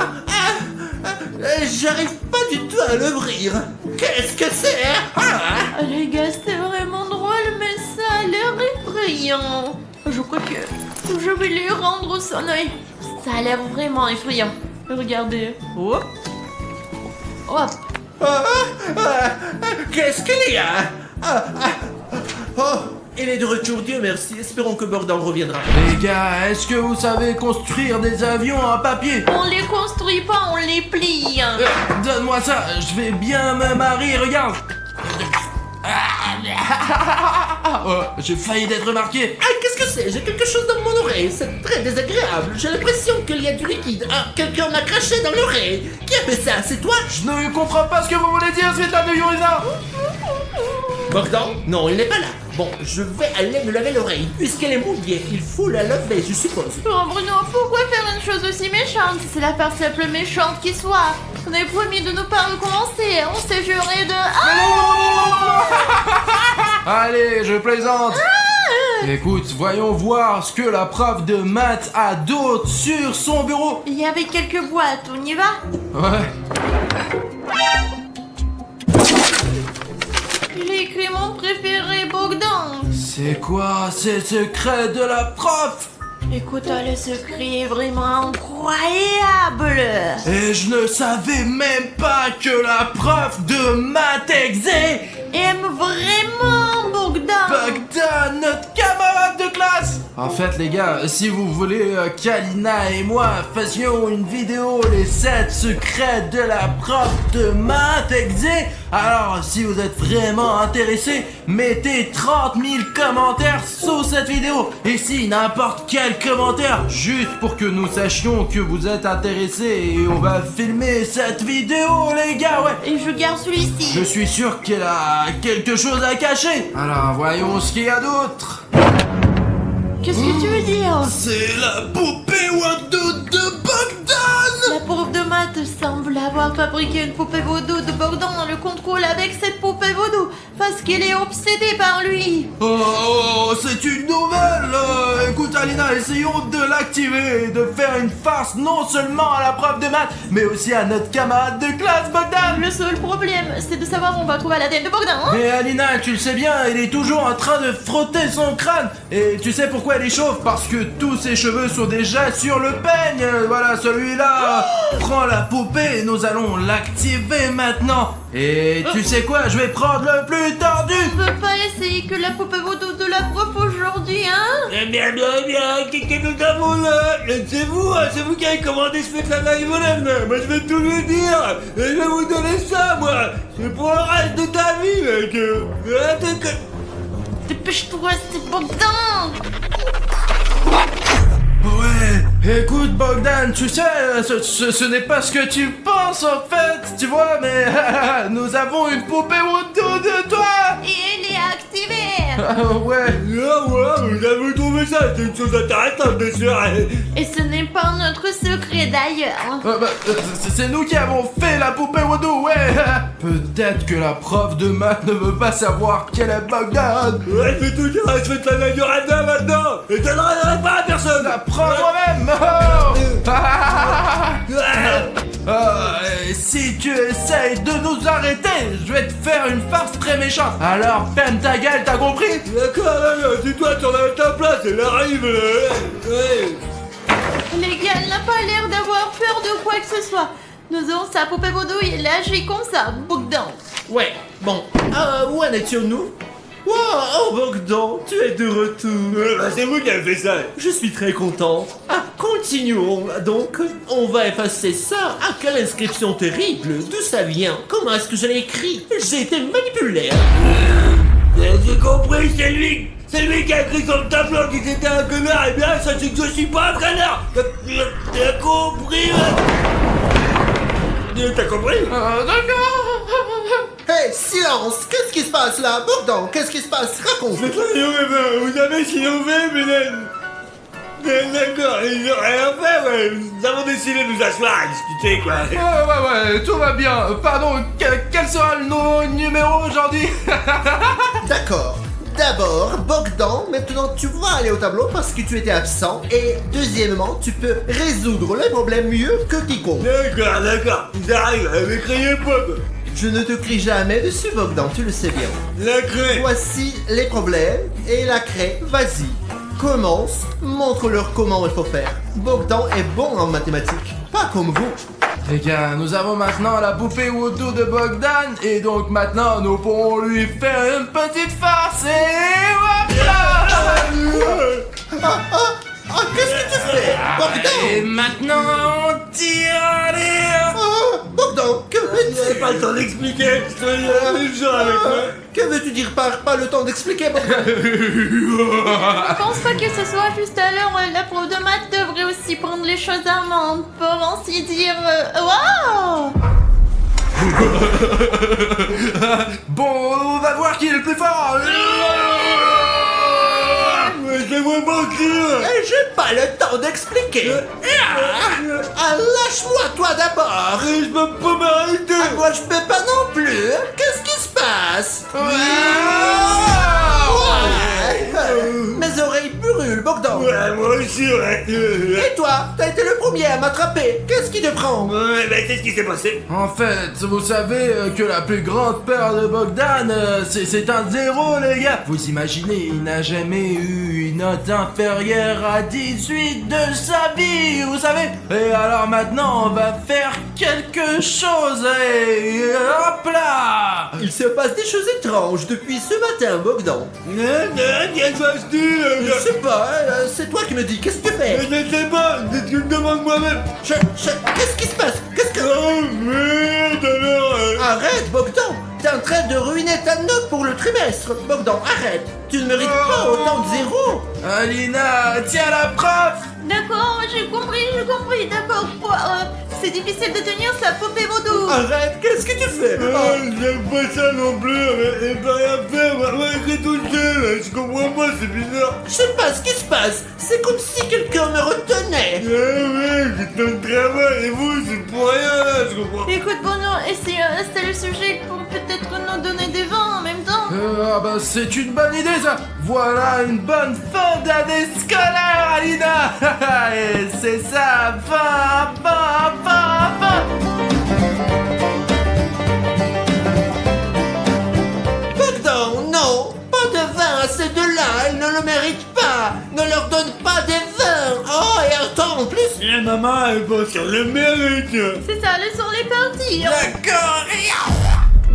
Speaker 7: J'arrive pas du tout à l'ouvrir. Qu'est-ce que c'est?
Speaker 6: Les gars, c'est vraiment drôle, mais ça a l'air effrayant. Je crois que je vais lui rendre son œil. Ça a l'air vraiment effrayant. Regardez. Hop. Hop.
Speaker 7: Qu'est-ce qu'il y a? Oh, il est de retour, Dieu merci. Espérons que Bogdan reviendra.
Speaker 2: Les gars, est-ce que vous savez construire des avions en papier?
Speaker 6: On les construit pas, on les plie.
Speaker 2: Donne-moi ça, je vais bien me marier, regarde. Oh, j'ai failli d'être remarqué.
Speaker 7: Qu'est-ce que c'est? J'ai quelque chose dans mon oreille. C'est très désagréable. J'ai l'impression qu'il y a du liquide. Quelqu'un m'a craché dans l'oreille. Qui a fait ça? C'est toi?
Speaker 2: Je ne comprends pas ce que vous voulez dire, Svetlana Yurina.
Speaker 7: Bogdan? Non, il n'est pas là. Bon, je vais aller me laver l'oreille. Puisqu'elle est mouillée, il faut la laver, je suppose.
Speaker 6: Oh Bruno, pourquoi faire une chose aussi méchante? C'est la farce la plus méchante qui soit. On avait promis de ne pas recommencer. On s'est juré de...
Speaker 2: Allez, je plaisante. Écoute, voyons voir ce que la prof de maths a d'autre sur son bureau.
Speaker 6: Il y avait quelques boîtes, on y va?
Speaker 2: Ouais.
Speaker 6: J'ai écrit mon préféré, Bogdan.
Speaker 2: C'est quoi ces secrets de la prof?
Speaker 6: Écoute, le secret est vraiment incroyable.
Speaker 2: Et je ne savais même pas que la prof de maths exé
Speaker 6: Aime vraiment Bogdan.
Speaker 2: Bogdan, notre camarade de classe. En fait les gars, si vous voulez qu'Alina et moi fassions une vidéo les 7 secrets de la prof de maths exé, alors si vous êtes vraiment intéressés, mettez 30 000 commentaires sous cette vidéo. Et si n'importe quel commentaire, juste pour que nous sachions que vous êtes intéressés, et on va filmer cette vidéo les gars, ouais.
Speaker 6: Et je garde celui-ci.
Speaker 2: Je suis sûr qu'elle a quelque chose à cacher. Alors voyons ce qu'il y a d'autre.
Speaker 6: Qu'est-ce que tu veux dire?
Speaker 2: C'est la poupée Wando de Bogdan.
Speaker 6: La prof de maths semble avoir fabriqué une poupée vaudou de Bogdan dans le contrôle avec cette poupée vaudou parce qu'elle est obsédée par lui.
Speaker 2: Oh, c'est une nouvelle. Écoute Alina, essayons de l'activer et de faire une farce non seulement à la prof de maths, mais aussi à notre camarade de classe Bogdan.
Speaker 6: Le seul problème, c'est de savoir où on va trouver la tête de Bogdan. Hein?
Speaker 2: Mais Alina, tu le sais bien, il est toujours en train de frotter son crâne. Et tu sais pourquoi elle est chauve? Parce que tous ses cheveux sont déjà sur le peigne. Voilà, celui-là. Prends la poupée et nous allons l'activer maintenant. Et tu sais quoi? Je vais prendre le plus tordu.
Speaker 6: On peut pas essayer que la poupée vaudou de la prof aujourd'hui, hein?
Speaker 8: Eh bien, qu'est-ce que nous avons là? C'est vous qui avez commandé ce Svetlana Ivanov. Moi je vais tout lui dire. Et je vais vous donner ça, moi. C'est pour le reste de ta vie, mec.
Speaker 6: Dépêche-toi, c'est Bogdan.
Speaker 2: Ouais, écoute Bogdan, tu sais, ce n'est pas ce que tu penses en fait, tu vois, mais nous avons une poupée autour de toi.
Speaker 6: Et elle est activée.
Speaker 2: Ouais.
Speaker 8: Ah ouais, vous avez trouvé ça, c'est une chose intéressante, bien sûr.
Speaker 6: Et ce n'est pas notre secret d'ailleurs.
Speaker 2: C'est nous qui avons fait la poupée Wado, ouais. Peut-être que la prof de maths ne veut pas savoir qu'elle est Bogdan.
Speaker 8: Ouais, je vais tout dire à Svetlana Ivanova maintenant. Et je ne donnerai pas à personne.
Speaker 2: La prends moi-même. Et si tu essayes de nous arrêter, je vais te faire une farce très méchante. Alors ferme ta gueule, t'as compris?
Speaker 8: D'accord, dis-toi, tu en as ta place, elle arrive là. Ouais.
Speaker 6: Les gars, elle n'a pas l'air d'avoir peur de quoi que ce soit. Nous avons sa poupée vaudou et elle agit comme ça, Bogdan.
Speaker 7: Ouais, bon. Où en étions-nous? Wow, oh Bogdan, tu es de retour.
Speaker 8: Bah, c'est vous qui avez fait ça.
Speaker 7: Je suis très content. Ah, continuons. Donc, on va effacer ça. Ah, quelle inscription terrible. D'où ça vient? Comment est-ce que je l'ai écrit? J'ai été manipulé.
Speaker 8: J'ai compris, c'est lui qui a écrit sur le tableau que c'était un connard. Et bien, ça c'est que je suis pas un connard. T'as compris? T'as compris?
Speaker 2: D'accord.
Speaker 4: Hé, silence! Qu'est-ce qui se passe là? Bogdan, qu'est-ce qui se passe? Raconte!
Speaker 8: C'est très bien, vous avez ce qu'ils ont fait, mais d'accord, ils ont rien fait, ouais. Nous avons décidé de nous asseoir à discuter, quoi.
Speaker 2: Ouais, tout va bien. Pardon, quel sera le numéro aujourd'hui?
Speaker 4: D'accord. D'abord, Bogdan, maintenant tu vas aller au tableau parce que tu étais absent. Et deuxièmement, tu peux résoudre les problèmes mieux que quiconque.
Speaker 8: D'accord, j'arrive, mais criez pas, quoi.
Speaker 4: Je ne te crie jamais dessus, Bogdan, tu le sais bien.
Speaker 8: La craie.
Speaker 4: Voici les problèmes et la craie, vas-y. Commence, montre-leur comment il faut faire. Bogdan est bon en mathématiques, pas comme vous.
Speaker 2: Les gars, nous avons maintenant la poupée Woodoo de Bogdan et donc maintenant nous pourrons lui faire une petite farce et hop là.
Speaker 4: Qu'est-ce que tu fais,
Speaker 2: Et
Speaker 4: Bogdan?
Speaker 2: maintenant on tire, allez.
Speaker 4: Bogdan, que
Speaker 8: J'ai
Speaker 4: veux-tu?
Speaker 8: pas le temps d'expliquer, je te dis la même chose avec moi.
Speaker 4: Que veux-tu dire par pas le temps d'expliquer, Bogdan?
Speaker 6: Je pense pas que ce soit juste à l'heure. La prof de maths devrait aussi prendre les choses à main, pour ainsi dire. Waouh!
Speaker 2: Bon, on va voir qui est le plus fort.
Speaker 8: C'est moi mentir.
Speaker 4: J'ai pas le temps d'expliquer. Lâche-moi toi d'abord.
Speaker 8: Je peux pas m'arrêter.
Speaker 4: Moi je peux pas non plus. Qu'est-ce qui se passe? Mes oreilles brûlent, Bogdan.
Speaker 8: Ouais, moi aussi, ouais.
Speaker 4: Et toi, t'as été le premier à m'attraper. Qu'est-ce qui te prend?
Speaker 8: Ouais, bah c'est ce qui s'est passé.
Speaker 2: En fait, vous savez que la plus grande peur de Bogdan, c'est un 0, les gars. Vous imaginez, il n'a jamais eu une note inférieure à 18 de sa vie, vous savez. Et alors maintenant, on va faire quelque chose et hop là.
Speaker 4: Il se passe des choses étranges depuis ce matin, Bogdan.
Speaker 8: Qu'est-ce que je dis?
Speaker 4: Je sais pas, c'est toi qui me dis. Qu'est-ce que tu fais?
Speaker 8: Je ne sais pas, c'est ce que je me demande moi-même.
Speaker 4: Qu'est-ce qui se passe? Qu'est-ce que...
Speaker 8: Oh merde alors.
Speaker 4: Arrête, Bogdan. T'es en train de ruiner ta note pour le trimestre. Bogdan, arrête. Tu ne mérites pas autant de zéros.
Speaker 2: Alina, tiens la prof.
Speaker 6: D'accord, j'ai compris, d'accord. C'est difficile de tenir sa poupée vaudou.
Speaker 4: Arrête, qu'est-ce que tu fais?
Speaker 8: J'aime pas ça non plus, elle peut rien faire, maman écrit tout seul, je comprends pas, c'est bizarre.
Speaker 4: Je sais pas ce qui se passe. C'est comme si quelqu'un me retenait.
Speaker 8: Ouais, c'est ton travail, et vous, c'est pour rien là, je comprends.
Speaker 6: Écoute, Bono, c'est le sujet pour peut-être nous donner des vins en même temps.
Speaker 2: C'est une bonne idée ça. Voilà une bonne fin d'année scolaire, Alina. Et c'est ça, fin.
Speaker 4: Bogdan, non. Pas de vin à ces deux-là. Ils ne le méritent pas. Ne leur donne pas des vins. Oh, et attends, en plus...
Speaker 8: Et maman, elle pense qu'elle le mérite.
Speaker 6: C'est ça, laissons les partir.
Speaker 4: D'accord.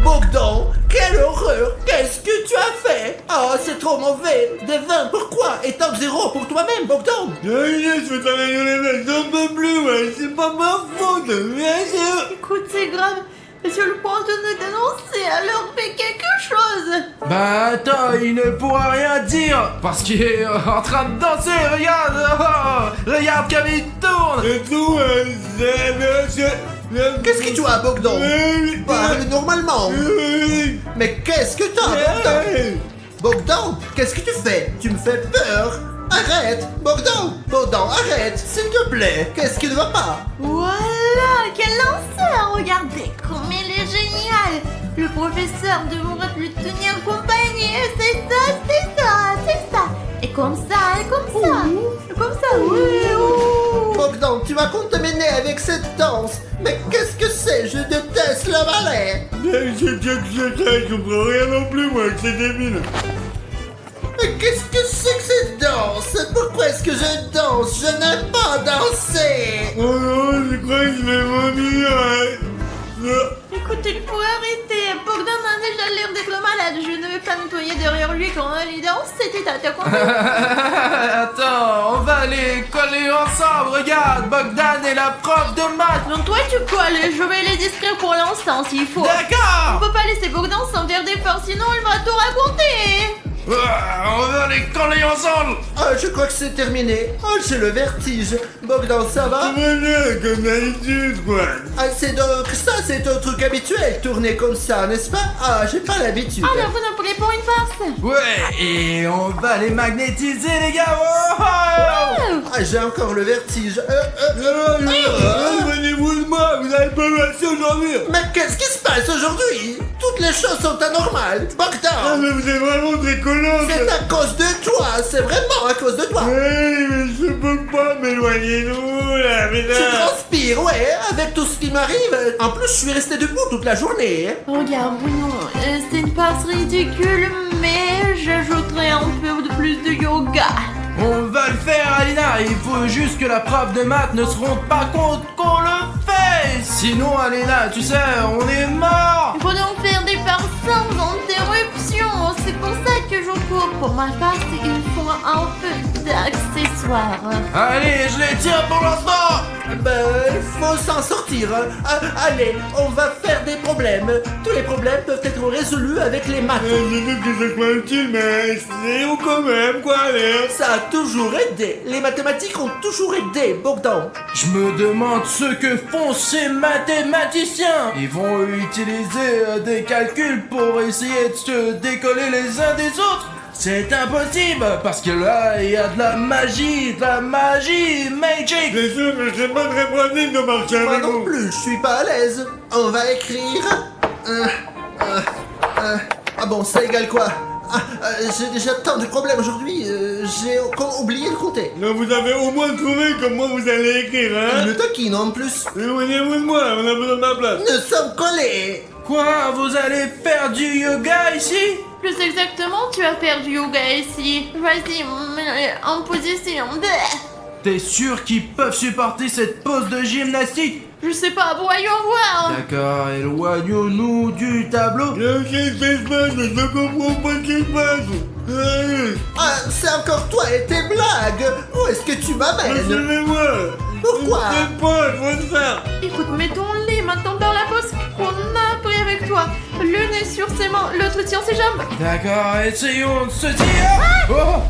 Speaker 4: Bogdan, quelle horreur. Qu'est-ce que tu as fait? Oh, c'est trop mauvais. Des vins, pourquoi? Et top 0 pour toi-même, Bogdan.
Speaker 8: Je vais t'arrêter les mecs, j'en peux plus, ouais, c'est pas ma faute, bien sûr.
Speaker 6: Écoute, c'est grave. Monsieur le prof de nous dénoncer, alors fais quelque chose.
Speaker 2: Bah attends, il ne pourra rien dire parce qu'il est en train de danser. Regarde comme il tourne.
Speaker 8: Et tout,
Speaker 4: Qu'est-ce que tu as, Bogdan? Parle normalement. Mais qu'est-ce que t'as, Bogdan? Bogdan, qu'est-ce que tu fais? Tu me fais peur. Arrête, Bogdan. Bogdan, arrête, s'il te plaît. Qu'est-ce qui ne va pas?
Speaker 6: Voilà, quel lanceur. Regardez comme il est génial. Le professeur devrait lui tenir compagnie. C'est ça. Et comme ça. Oui.
Speaker 4: Bogdan, tu vas contaminé avec cette danse. Mais qu'est-ce que c'est? Je déteste le ballet.
Speaker 8: Je comprends rien non plus, moi, c'est débile.
Speaker 4: Mais qu'est-ce que c'est que cette danse? Pourquoi est-ce que je danse? Je n'aime pas danser.
Speaker 8: Oh non, je crois que je vais vomir.
Speaker 6: Écoute, Écoute, il faut arrêter. Bogdan a déjà l'air d'être malade. Je ne vais pas nettoyer derrière lui quand il est dans cet état. T'as compris?
Speaker 2: Attends, on va les coller ensemble. Regarde, Bogdan est la prof de maths.
Speaker 6: Donc toi, tu colles. Je vais les distraire pour l'instant s'il faut. On
Speaker 2: D'accord.
Speaker 6: peut pas laisser Bogdan s'en faire des farces, sinon il va tout raconter.
Speaker 2: On va les coller ensemble.
Speaker 7: Ah, je crois que c'est terminé. Oh, j'ai le vertige. Bogdan, ça va?
Speaker 8: Comme d'habitude, quoi.
Speaker 7: Ah, c'est donc ça, c'est un truc habituel, tourner comme ça, n'est-ce pas? Ah, j'ai pas l'habitude.
Speaker 6: Alors vous en voulez pour une farce?
Speaker 2: Ouais, et on va les magnétiser, les gars. Oh, oh.
Speaker 7: Ah, j'ai encore le vertige.
Speaker 8: Éloignez-vous de moi, vous avez pas passé aujourd'hui.
Speaker 7: Mais qu'est-ce qui se passe aujourd'hui? Toutes les choses sont anormales.
Speaker 8: Ah,
Speaker 7: Bogdan,
Speaker 8: mais vous êtes vraiment très collant.
Speaker 7: c'est à cause de toi, c'est vraiment à cause de toi.
Speaker 8: Hey, mais je peux pas m'éloigner de vous, là, mais
Speaker 7: Tu
Speaker 8: là.
Speaker 7: transpires, ouais, avec tout ce qui m'arrive. En plus, je suis resté debout toute la journée.
Speaker 6: Regarde, Bruno, c'est une farce ridicule, mais j'ajouterai un peu de plus de yoga.
Speaker 2: On va le faire, Alina. Il faut juste que la prof de maths ne se rende pas compte qu'on le fait. Sinon, Alina, tu sais, on est mort.
Speaker 6: Il faut donc faire des farces sans interruption. C'est pour ça que je cours. Pour ma farce, il faut un peu d'accessoires.
Speaker 2: Allez, je les tiens pour l'instant.
Speaker 7: Ben, il faut s'en sortir. Ah, allez, on va faire des problèmes. Tous les problèmes peuvent être résolus avec les maths.
Speaker 8: Je doute que ce soit utile, mais essayons quand même, quoi, allez.
Speaker 7: Ça a toujours aidé. Les mathématiques ont toujours aidé, Bogdan.
Speaker 2: Je me demande ce que font ces mathématiciens. Ils vont utiliser des calculs pour essayer de se décoller les uns des autres. C'est impossible, parce que là, il y a de la magie, magic.
Speaker 8: C'est sûr que c'est pas très pratique de marcher
Speaker 7: Moi
Speaker 8: avec
Speaker 7: non
Speaker 8: vous.
Speaker 7: plus, je suis pas à l'aise. On va écrire... Ah bon, ça égale quoi? J'ai déjà tant de problèmes aujourd'hui, j'ai oublié de compter.
Speaker 8: Non, vous avez au moins trouvé comment vous allez écrire, hein.
Speaker 7: Le taquine en plus.
Speaker 8: Éloignez-vous de moi, on a besoin de ma place.
Speaker 7: Nous sommes collés.
Speaker 2: Quoi, vous allez faire du yoga ici?
Speaker 6: Plus exactement, tu vas faire du yoga ici. Vas-y, en position.
Speaker 2: T'es sûr qu'ils peuvent supporter cette pose de gymnastique?
Speaker 6: Je sais pas, voyons voir.
Speaker 2: D'accord, éloignons-nous du tableau.
Speaker 8: Qu'est-ce qui se passe? Je comprends pas ce qui se passe.
Speaker 7: Ah, c'est encore toi et tes blagues. Où est-ce que tu m'amènes?
Speaker 8: Suivez-moi.
Speaker 7: Pourquoi?
Speaker 8: Je sais pas, je vais le faire.
Speaker 6: Écoute, mettons-les maintenant dans la pose qu'on a appris avec toi. L'une est sur ses mains, l'autre tient ses jambes.
Speaker 2: D'accord, essayons de se dire. Oh,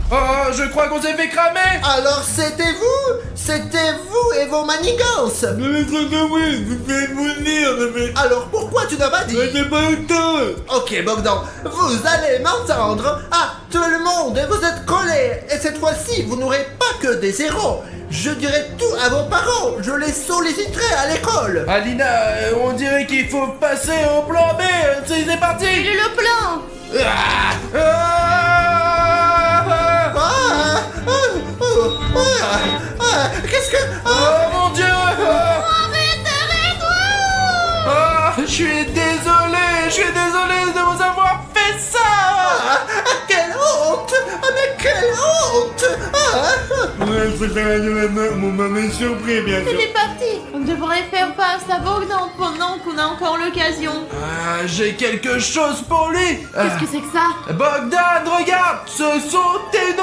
Speaker 2: je crois qu'on s'est fait cramer.
Speaker 7: Alors c'était vous et vos manigances.
Speaker 8: Ne me laissez que oui, vous faites vous le dire, mais...
Speaker 7: Alors pourquoi tu n'as pas dit?
Speaker 8: Mais j'ai pas eu le temps.
Speaker 7: Ok Bogdan, vous allez m'entendre. Ah, tout le monde, vous êtes collés. Et cette fois-ci, vous n'aurez pas que des zéros. Je dirai tout à vos parents. Je les solliciterai à l'école.
Speaker 2: Alina, on dirait qu'il faut passer au plan B. C'est parti.
Speaker 6: Il est le plan.
Speaker 7: Qu'est-ce que...
Speaker 2: Oh mon Dieu.
Speaker 6: Arrête, arrête.
Speaker 2: Je suis désolé de vous avoir fait ça.
Speaker 7: Quelle honte. Mais quelle honte.
Speaker 8: Ouais, je préfère aller maintenant, mon maman est surpris, bien sûr.
Speaker 6: Il est parti. On devrait faire face à Bogdan pendant qu'on a encore l'occasion.
Speaker 2: J'ai quelque chose pour lui.
Speaker 6: Qu'est-ce que c'est que ça?
Speaker 2: Bogdan, regarde, ce sont tes